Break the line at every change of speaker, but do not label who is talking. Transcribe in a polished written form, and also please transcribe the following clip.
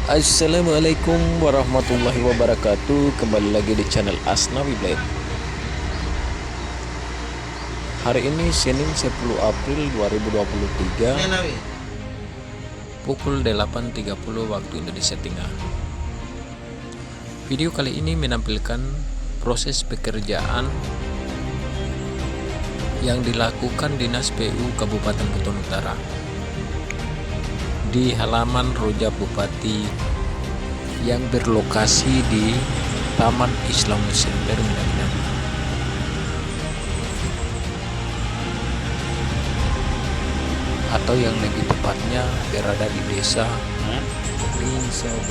Assalamualaikum warahmatullahi wabarakatuh. Kembali lagi di channel Asnawi Blade. Hari ini Senin 10 April 2023 pukul 8.30 waktu Indonesia Tengah. Video kali ini menampilkan proses pekerjaan yang dilakukan Dinas PU Kabupaten Buton Utara di halaman Roja Bupati yang berlokasi di Taman Islam Center Minang. Atau yang lebih tepatnya berada di desa Lingsau.